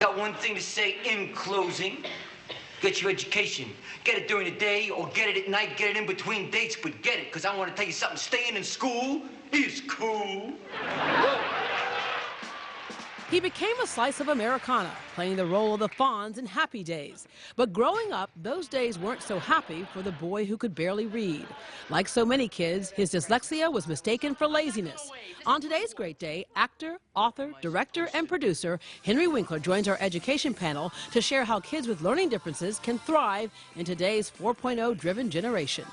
Got one thing to say in closing. Get your education. Get it during the day or get it at night. Get it in between dates, but get it, because I want to tell you something. Staying in school is cool. He became a slice of Americana, playing the role of the Fonz in Happy Days. But growing up, those days weren't so happy for the boy who could barely read. Like so many kids, his dyslexia was mistaken for laziness. On today's Great Day, actor, author, director, and producer Henry Winkler joins our education panel to share how kids with learning differences can thrive in today's 4.0-driven generation.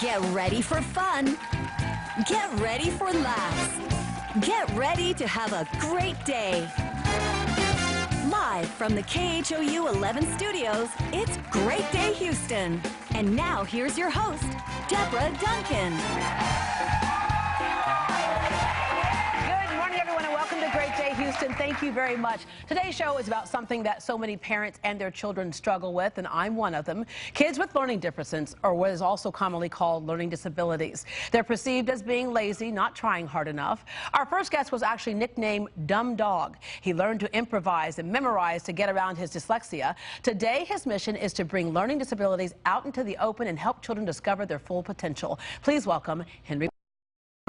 Get ready for fun. Get ready for laughs. Get ready to have a great day. Live from the KHOU 11 studios, it's Great Day Houston. And now here's your host, Deborah Duncan. Good morning, everyone, and welcome to Great Day Houston. Thank you very much. Today's show is about something that so many parents and their children struggle with, and I'm one of them. Kids with learning differences, or what is also commonly called learning disabilities. They're perceived as being lazy, not trying hard enough. Our first guest was actually nicknamed Dumb Dog. He learned to improvise and memorize to get around his dyslexia. Today, his mission is to bring learning disabilities out into the open and help children discover their full potential. Please welcome Henry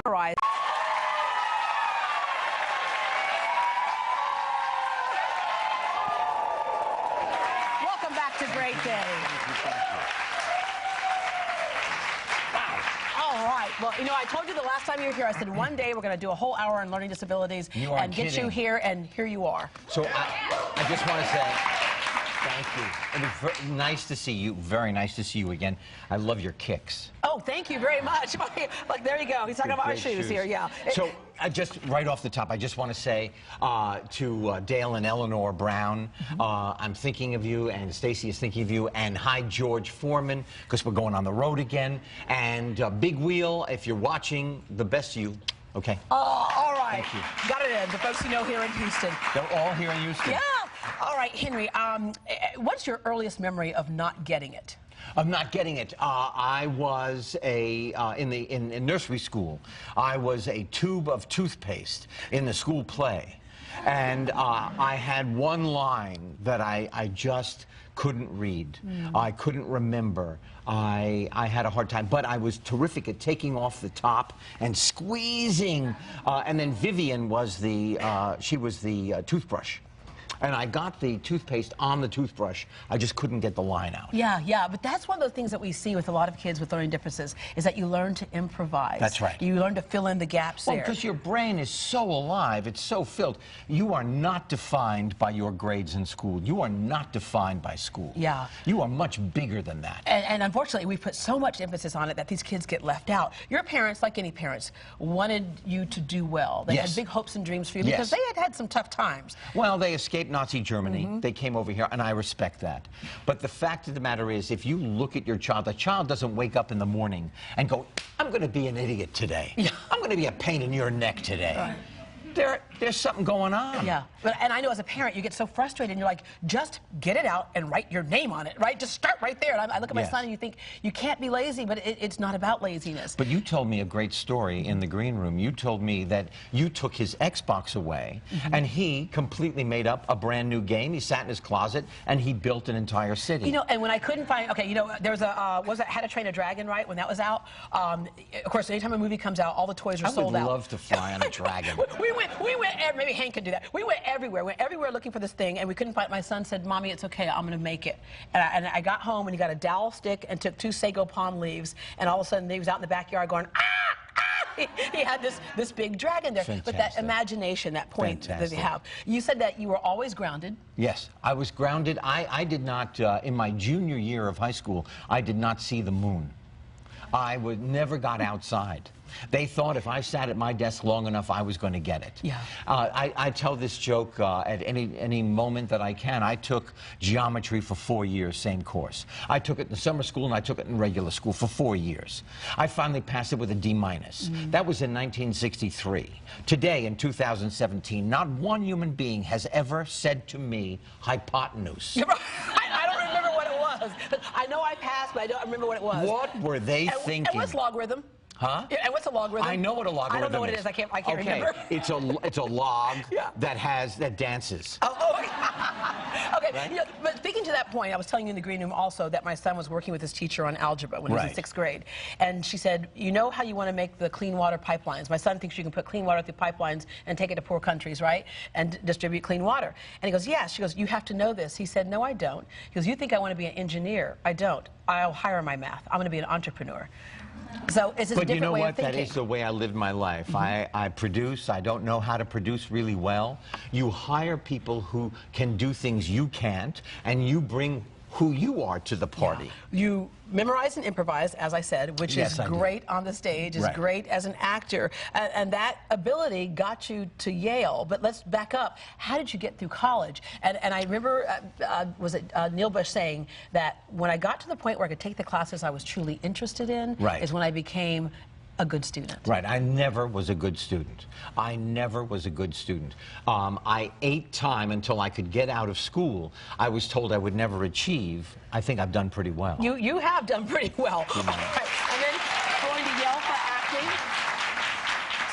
Winkler. Great day. All right. Well, you know, I told you the last time you were here, I said one day we're going to do a whole hour on learning disabilities and get you here, and here you are. So I just want to say thank you. It was nice to see you. Very nice to see you again. I love your kicks. Oh, thank you very much. Like, there you go. He's talking about our shoes here, yeah. So, just right off the top, I just want to say to Dale and Eleanor Brown, I'm thinking of you, and Stacy is thinking of you, and hi, George Foreman, because we're going on the road again, and Big Wheel, if you're watching, the best to you. Okay. Oh, all right. Thank you. Got it in. The folks you know here in Houston. They're all here in Houston. Yeah. All right, Henry, what's your earliest memory of not getting it? Of not getting it. I was in nursery school. I was a tube of toothpaste in the school play. And I had one line that I just couldn't read. I couldn't remember. I had a hard time, but I was terrific at taking off the top and squeezing. And then Vivian was she was the toothbrush. And I got the toothpaste on the toothbrush. I just couldn't get the line out. Yeah, yeah, but that's one of the things that we see with a lot of kids with learning differences, is that you learn to improvise. That's right. You learn to fill in the gaps there. Well, because your brain is so alive, it's so filled. You are not defined by your grades in school. You are not defined by school. Yeah. You are much bigger than that. And unfortunately, we put so much emphasis on it that these kids get left out. Your parents, like any parents, wanted you to do well. They had big hopes and dreams for you because they had some tough times. Well, they escaped Nazi Germany. They came over here, and I respect that. But the fact of the matter is, if you look at your child, the child doesn't wake up in the morning and go, I'm going to be an idiot today. Yeah. I'm going to be a pain in your neck today. Right. There's something going on. Yeah, and I know as a parent, you get so frustrated, and you're like, just get it out and write your name on it, right? Just start right there. And I look at my son, and you think, you can't be lazy, but it's not about laziness. But you told me a great story in the green room. You told me that you took his Xbox away, and he completely made up a brand new game. He sat in his closet, and he built an entire city. You know, and when I couldn't find, okay, you know, there was How to Train a Dragon, right? When that was out, of course, anytime a movie comes out, all the toys are sold out. I would love to fly on a dragon. We went, maybe Hank could do that. We went everywhere looking for this thing, and we couldn't find it. My son said, Mommy, it's okay, I'm gonna make it. And I got home, and he got a dowel stick and took 2 sago palm leaves, and all of a sudden, he was out in the backyard going, ah! He had this big dragon there. Fantastic. But that imagination, that point that they have. You said that you were always grounded. Yes, I was grounded. I did not, in my junior year of high school, I did not see the moon. I never got outside. They thought if I sat at my desk long enough, I was going to get it. Yeah. I tell this joke at any moment that I can. I took geometry for 4 years, same course. I took it in summer school, and I took it in regular school for 4 years. I finally passed it with a D-. That was in 1963. Today, in 2017, not one human being has ever said to me, hypotenuse. I don't remember what it was. I know I passed, but I don't remember what it was. What were they thinking? And what's logarithm? Huh? Yeah, and what's a logarithm? I know what a logarithm is. I don't know what it is. I can't remember. It's a log Yeah. that dances. Okay. Right? You know, but speaking to that point, I was telling you in the green room also that my son was working with his teacher on algebra when he was in Right. 6th grade. And she said, you know how you want to make the clean water pipelines? My son thinks you can put clean water through pipelines and take it to poor countries, right? And distribute clean water. And he goes, yeah. She goes, you have to know this. He said, no, I don't. He goes, you think I want to be an engineer? I don't. I'll hire my math. I'm going to be an entrepreneur. So it's a different way of thinking. But you know what? That is the way I lived my life. I produce. I don't know how to produce really well. You hire people who can do things you can't, and you bring who you are to the party. Yeah. You memorize and improvise, as I said, which Yes, is I do. great on the stage, is Right. great as an actor, and that ability got you to Yale. But let's back up. How did you get through college? And I remember, was it Neil Bush saying that when I got to the point where I could take the classes I was truly interested in, Right. is when I became a good student. Right. I never was a good student. I never was a good student. I ate time until I could get out of school. I was told I would never achieve. I think I've done pretty well. You have done pretty well. You know. Right. And then going to Yale for acting.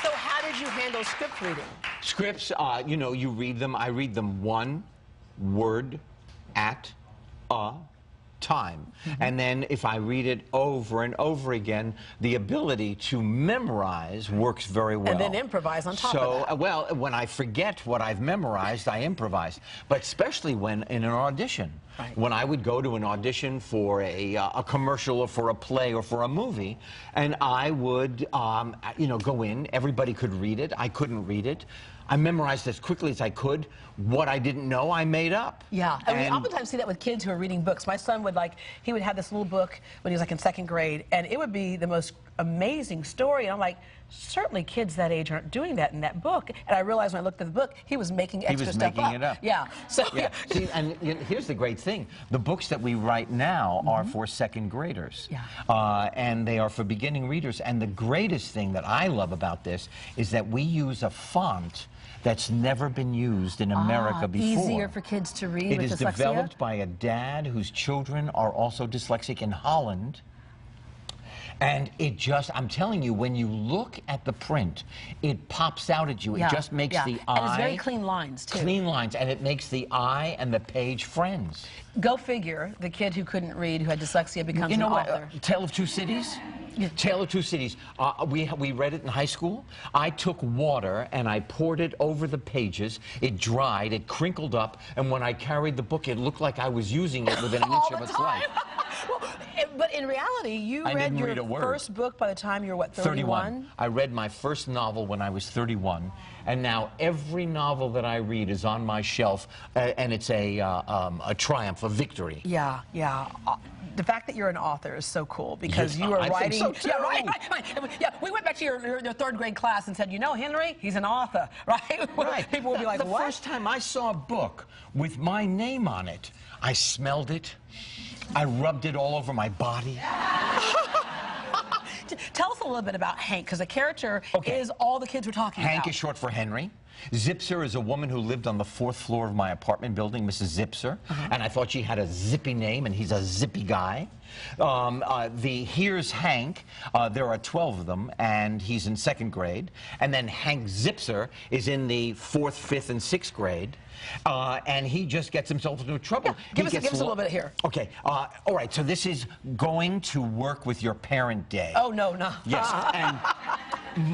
So how did you handle script reading? Scripts, you know, you read them. I read them one word at a time. And then if I read it over and over again, the ability to memorize works very well. And then improvise on top of that. Well, when I forget what I've memorized, I improvise. But especially when in an audition. Right. When I would go to an audition for a commercial or for a play or for a movie, and I would, you know, go in, everybody could read it, I couldn't read it. I memorized as quickly as I could. What I didn't know, I made up. Yeah, and we oftentimes see that with kids who are reading books. My son would he would have this little book when he was like in 2nd grade, and it would be the most amazing story. And I'm like, certainly kids that age aren't doing that in that book. And I realized when I looked at the book, he was making extra stuff up. He was making it up. Yeah. So yeah. See, and you know, here's the great thing: the books that we write now are for 2nd graders. Yeah. And they are for beginning readers. And the greatest thing that I love about this is that we use a font that's never been used in America before. Easier for kids to read It with is dyslexia? developed by a dad whose children are also dyslexic in Holland. And it just, I'm telling you, when you look at the print, it pops out at you. Yeah, It just makes the eye... And it's very clean lines, too. Clean lines, and it makes the eye and the page friends. Go figure, the kid who couldn't read, who had dyslexia, becomes You know an what? author. Tale of Two Cities? Tale of Two Cities. We read it in high school. I took water and I poured it over the pages. It dried, it crinkled up, and when I carried the book, it looked like I was using it within an inch of its life. Well, but in reality, you read your first book by the time you were, what, 31? I read my first novel when I was 31, and now every novel that I read is on my shelf, and it's a triumph, a victory. Yeah, yeah. The fact that you're an author is so cool because you are I writing. think so too. Yeah, right. Yeah, we went back to your 3rd grade class and said, you know, Henry, he's an author, right? Right. People would be like, the what? first time I saw a book with my name on it, I smelled it. I rubbed it all over my body. Tell us a little bit about Hank, because the character is all the kids were talking about. Hank is short for Henry. Zipser is a woman who lived on the 4th floor of my apartment building, Mrs. Zipser, and I thought she had a zippy name, and he's a zippy guy. Here's Hank. There are 12 of them, and he's in 2nd grade. And then Hank Zipser is in the 4th, 5th, and 6th grade. And he just gets himself into trouble. Yeah, give us a little bit here. Okay. All right. So this is going to work with your parent day. Oh, no. Yes. And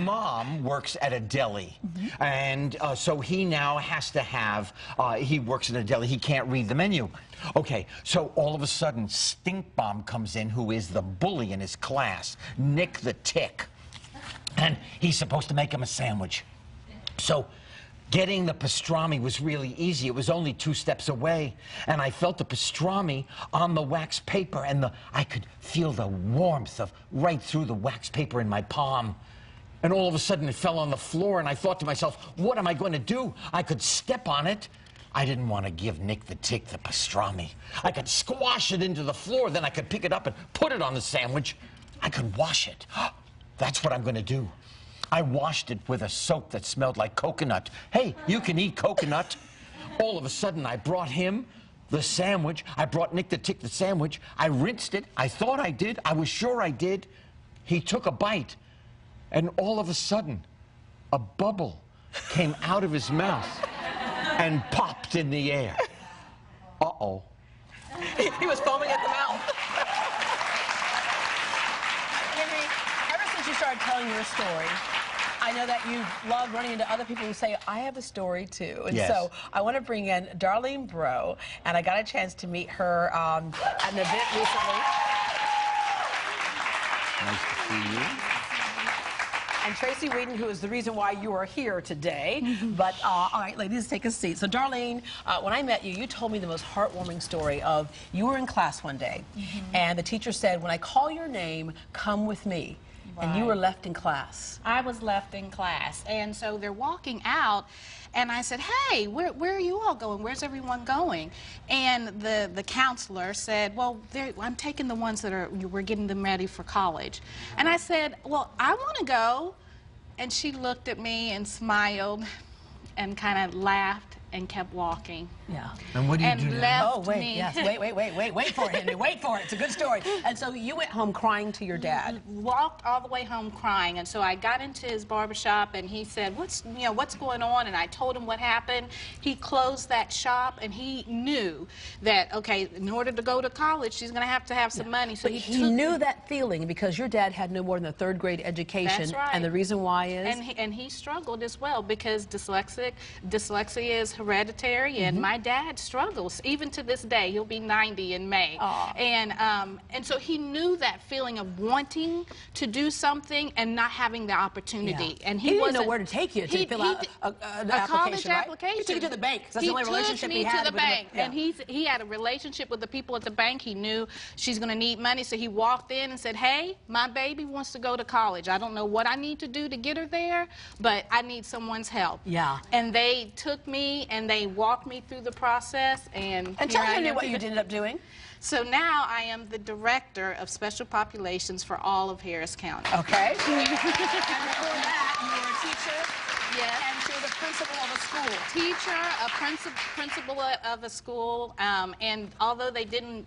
Mom works at a deli. And so he now has to have, he works in a deli. He can't read the menu. Okay, so all of a sudden, Stink Bomb comes in, who is the bully in his class, Nick the Tick. And he's supposed to make him a sandwich. So getting the pastrami was really easy. It was only 2 steps away. And I felt the pastrami on the wax paper, and I could feel the warmth of right through the wax paper in my palm. And all of a sudden, it fell on the floor, and I thought to myself, what am I going to do? I could step on it. I didn't want to give Nick the Tick the pastrami. I could squash it into the floor, then I could pick it up and put it on the sandwich. I could wash it. That's what I'm going to do. I washed it with a soap that smelled like coconut. Hey, you can eat coconut. All of a sudden, I brought him the sandwich. I brought Nick the Tick the sandwich. I rinsed it. I thought I did. I was sure I did. He took a bite. And all of a sudden, a bubble came out of his mouth and popped in the air. Uh-oh. He was foaming at the mouth. Henry, ever since you started telling your story, I know that you love running into other people who say, I have a story too. And yes. So I want to bring in Darlene Breaux, and I got a chance to meet her at an event recently. Nice to see you. And Tracy Whedon, who is the reason why you are here today. But, all right, ladies, take a seat. So, Darlene, when I met you, you told me the most heartwarming story of you were in class one day, and the teacher said, when I call your name, come with me. Right. And you were left in class. I was left in class. And so they're walking out, and I said, hey, where are you all going? Where's everyone going? And the counselor said, well, I'm taking the ones that we're getting them ready for college. And I said, well, I want to go. And she looked at me and smiled and kind of laughed and kept walking. Yeah. And what do you do now? Left oh, wait, me. yes. Wait for it, Henry. Wait for it. It's a good story. And so you went home crying to your dad. Walked all the way home crying. And so I got into his barbershop, and he said, what's going on? And I told him what happened. He closed that shop, and he knew that, okay, in order to go to college, she's going to have some money. So but he knew that feeling because your dad had no more than a third-grade education. That's right. And the reason why is? And he struggled as well because dyslexia is hereditary, and my dad struggles even to this day. He'll be 90 in May. And so he knew that feeling of wanting to do something and not having the opportunity. Yeah. And he didn't know where to take you to fill out a college right? application. He took you to the bank. That's the only relationship he had. To the bank. And he had a relationship with the people at the bank. He knew she's going to need money, so he walked in and said, hey, my baby wants to go to college. I don't know what I need to do to get her there, but I need someone's help. Yeah. And they took me and they walked me through the process, and tell me what you ended up doing. So now I am the director of special populations for all of Harris County. Okay. And before that, you were a teacher. Yes. And you're the principal of a school. Teacher, a principal of a school, and although they didn't,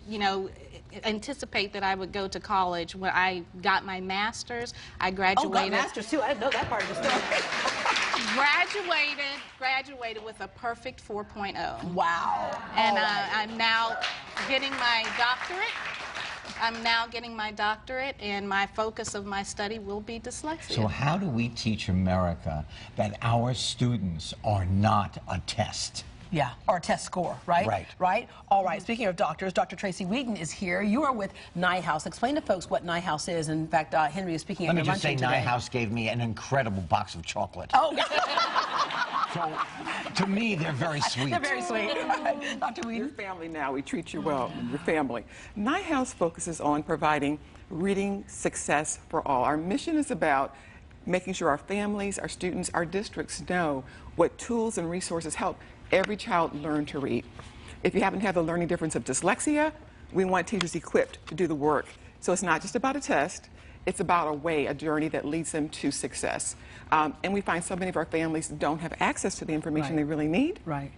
anticipate that I would go to college, when I got my master's, I graduated. Oh, got master's too. I didn't know that part of the story. Graduated with a perfect 4.0. Wow. And I'm now getting my doctorate. And my focus of my study will be dyslexia. So how do we teach America that our students are not a test? Yeah, or a test score, right? Right. Right? All right, speaking of doctors, Dr. Tracy Whedon is here. You are with NYHouse. Explain to folks what NYHouse is. In fact, Henry is speaking at your luncheon today. Let me just say, NYHouse gave me an incredible box of chocolate. Oh, so, to me, they're very sweet. They're very sweet. Dr. Whedon? Your family now, we treat you well, your family. NYHouse focuses on providing reading success for all. Our mission is about making sure our families, our students, our districts know what tools and resources help every child learn to read. If you happen to have the learning difference of dyslexia, we want teachers equipped to do the work. So it's not just about a test, it's about a journey that leads them to success. And we find so many of our families don't have access to the information they really need. Right.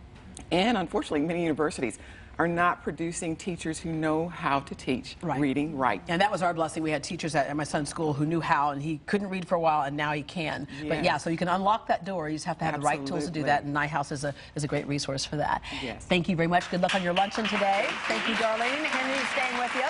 And unfortunately, many universities are not producing teachers who know how to teach reading right. And that was our blessing. We had teachers at my son's school who knew how, and he couldn't read for a while, and now he can. Yes. But yeah, so you can unlock that door. You just have to have the right tools to do that, and NYHouse is a great resource for that. Yes. Thank you very much. Good luck on your luncheon today. Thank you, Darlene. Henry is staying with you.